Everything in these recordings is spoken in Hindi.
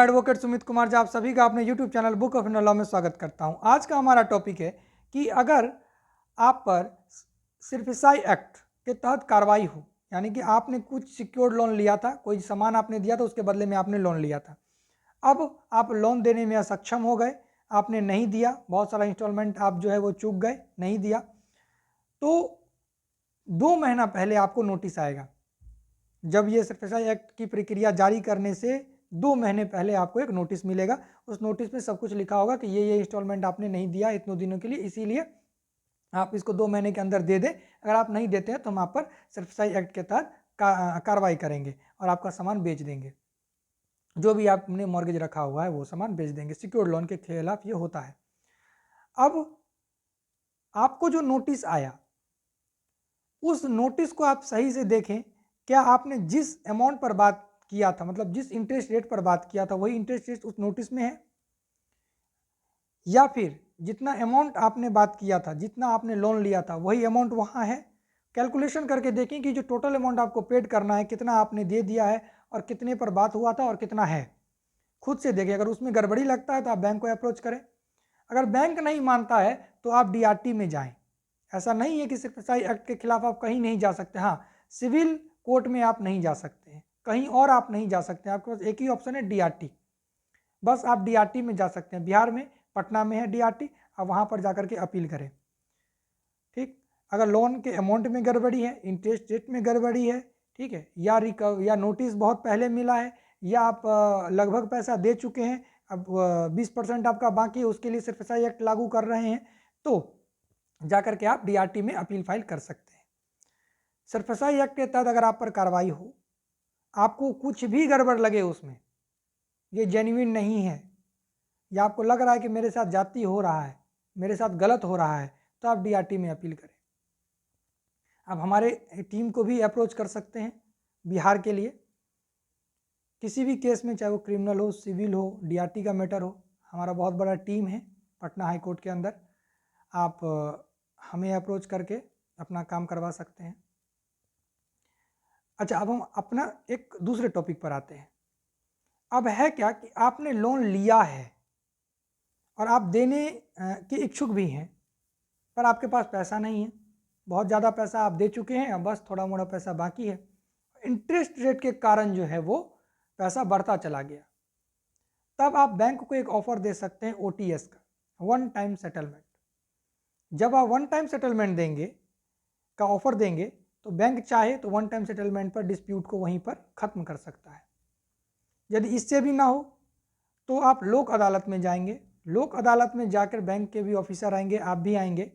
एडवोकेट सुमित कुमार जी आप सभी का अपने YouTube channel book of Indian law में स्वागत करता हूं। आज का हमारा टॉपिक है कि अगर आप पर सिरफिसाई एक्ट के तहत कार्रवाई हो, यानी कि आपने कुछ सिक्योर्ड लोन लिया था, कोई सामान आपने दिया था, उसके बदले में आपने लोन लिया था। अब आप लोन देने में असक्षम हो गए, आपने नहीं दिया, बहुत सारा इंस्टॉलमेंट आप जो है वो चूक गए, नहीं दिया, तो 2 महीना पहले आपको नोटिस आएगा। जब ये सिरफिसाई एक्ट की प्रक्रिया जारी करने से 2 महीने पहले आपको एक नोटिस मिलेगा। उस नोटिस में सब कुछ लिखा होगा कि ये इंस्टॉलमेंट आपने नहीं दिया इतने दिनों के लिए, इसीलिए आप इसको 2 महीने के अंदर दे दें। अगर आप नहीं देते हैं तो हम आप पर सिरफिसाई एक्ट के तहत कार्रवाई करेंगे और आपका सामान बेच देंगे। जो भी आपने मॉर्गेज रखा हुआ है वो सामान बेच देंगे। सिक्योर्ड लोन के खिलाफ ये होता है। अब आपको जो नोटिस आया, उस नोटिस को आप सही से देखें। क्या आपने जिस अमाउंट पर बात किया था, मतलब जिस इंटरेस्ट रेट पर बात किया था, वही इंटरेस्ट रेट उस नोटिस में है, या फिर जितना अमाउंट आपने बात किया था, जितना आपने लोन लिया था, वही अमाउंट वहाँ है? कैलकुलेशन करके देखें कि जो टोटल अमाउंट आपको पेड करना है, कितना आपने दे दिया है और कितने पर बात हुआ था और कितना है। खुद से देखें। अगर उसमें गड़बड़ी लगता है तो आप बैंक को अप्रोच करें। अगर बैंक नहीं मानता है तो आप डीआरटी में जाएं। ऐसा नहीं है कि सिरफिसाई एक्ट के खिलाफ आप कहीं नहीं जा सकते। हाँ, सिविल कोर्ट में आप नहीं जा सकते हैं, कहीं और आप नहीं जा सकते हैं। आपके पास एक ही ऑप्शन है, डीआरटी। बस आप डीआरटी में जा सकते हैं। बिहार में पटना में है डीआरटी, आप वहाँ पर जाकर के अपील करें। ठीक, अगर लोन के अमाउंट में गड़बड़ी है, इंटरेस्ट रेट में गड़बड़ी है, ठीक है, या नोटिस बहुत पहले मिला है, या आप लगभग पैसा दे चुके हैं, अब 20% आपका बाकी है, उसके लिए सिरफिसाई एक्ट लागू कर रहे हैं, तो जाकर के आप डीआरटी में अपील फाइल कर सकते हैं। सिरफिसाई एक्ट के तहत अगर आप पर कार्रवाई हो, आपको कुछ भी गड़बड़ लगे उसमें, ये जेन्युइन नहीं है, या आपको लग रहा है कि मेरे साथ जाती हो रहा है, मेरे साथ गलत हो रहा है, तो आप डीआरटी में अपील करें। आप हमारे टीम को भी अप्रोच कर सकते हैं बिहार के लिए, किसी भी केस में, चाहे वो क्रिमिनल हो, सिविल हो, डीआरटी का मैटर हो। हमारा बहुत बड़ा टीम है पटना हाई कोर्ट के अंदर। आप हमें अप्रोच करके अपना काम करवा सकते हैं। अच्छा, अब हम अपना एक दूसरे टॉपिक पर आते हैं। अब है क्या कि आपने लोन लिया है और आप देने के इच्छुक भी हैं, पर आपके पास पैसा नहीं है। बहुत ज़्यादा पैसा आप दे चुके हैं, अब बस थोड़ा मोड़ा पैसा बाकी है। इंटरेस्ट रेट के कारण जो है वो पैसा बढ़ता चला गया। तब आप बैंक को एक ऑफर दे सकते हैं ओटीएस का, वन टाइम सेटलमेंट। जब आप वन टाइम सेटलमेंट देंगे का ऑफर देंगे तो बैंक चाहे तो वन टाइम सेटलमेंट पर डिस्प्यूट को वहीं पर ख़त्म कर सकता है। यदि इससे भी ना हो तो आप लोक अदालत में जाएंगे। लोक अदालत में जाकर बैंक के भी ऑफिसर आएंगे, आप भी आएंगे।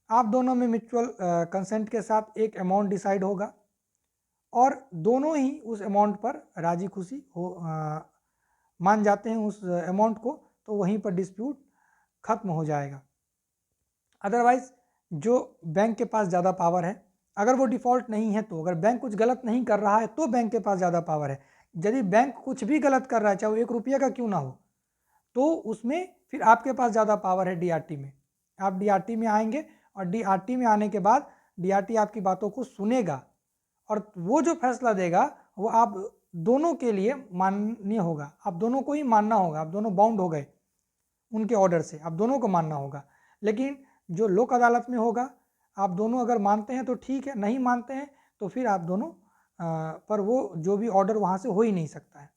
आप दोनों में म्यूचुअल कंसेंट के साथ एक अमाउंट डिसाइड होगा और दोनों ही उस अमाउंट पर राजी खुशी हो मान जाते हैं उस अमाउंट को, तो वहीं पर डिस्प्यूट खत्म हो जाएगा। अदरवाइज जो बैंक के पास ज़्यादा पावर है, अगर वो डिफ़ॉल्ट नहीं है तो, अगर बैंक कुछ गलत नहीं कर रहा है तो बैंक के पास ज़्यादा पावर है। यदि बैंक कुछ भी गलत कर रहा है, चाहे वो 1 रुपये का क्यों ना हो, तो उसमें फिर आपके पास ज़्यादा पावर है डीआरटी में। आप डीआरटी में आएंगे और डीआरटी में आने के बाद डीआरटी आपकी बातों को सुनेगा और वो जो फैसला देगा वो आप दोनों के लिए मान्य होगा। आप दोनों को ही मानना होगा, आप दोनों बाउंड हो गए उनके ऑर्डर से, आप दोनों को मानना होगा। लेकिन जो लोक अदालत में होगा, आप दोनों अगर मानते हैं तो ठीक है, नहीं मानते हैं तो फिर आप दोनों पर वो जो भी ऑर्डर वहाँ से हो ही नहीं सकता है।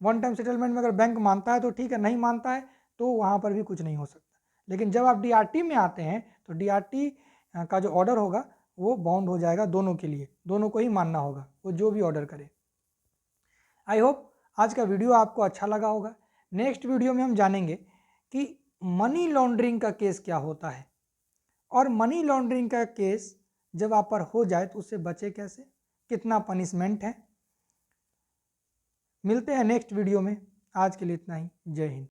वन टाइम सेटलमेंट में अगर बैंक मानता है तो ठीक है, नहीं मानता है तो वहाँ पर भी कुछ नहीं हो सकता। लेकिन जब आप डीआरटी में आते हैं तो डीआरटी का जो ऑर्डर होगा वो बाउंड हो जाएगा दोनों के लिए, दोनों को ही मानना होगा वो जो भी ऑर्डर करे। आई होप आज का वीडियो आपको अच्छा लगा होगा। नेक्स्ट वीडियो में हम जानेंगे कि मनी लॉन्ड्रिंग का केस क्या होता है और मनी लॉन्ड्रिंग का केस जब आप पर हो जाए तो उससे बचे कैसे, कितना पनिशमेंट है। मिलते हैं नेक्स्ट वीडियो में। आज के लिए इतना ही। जय हिंद।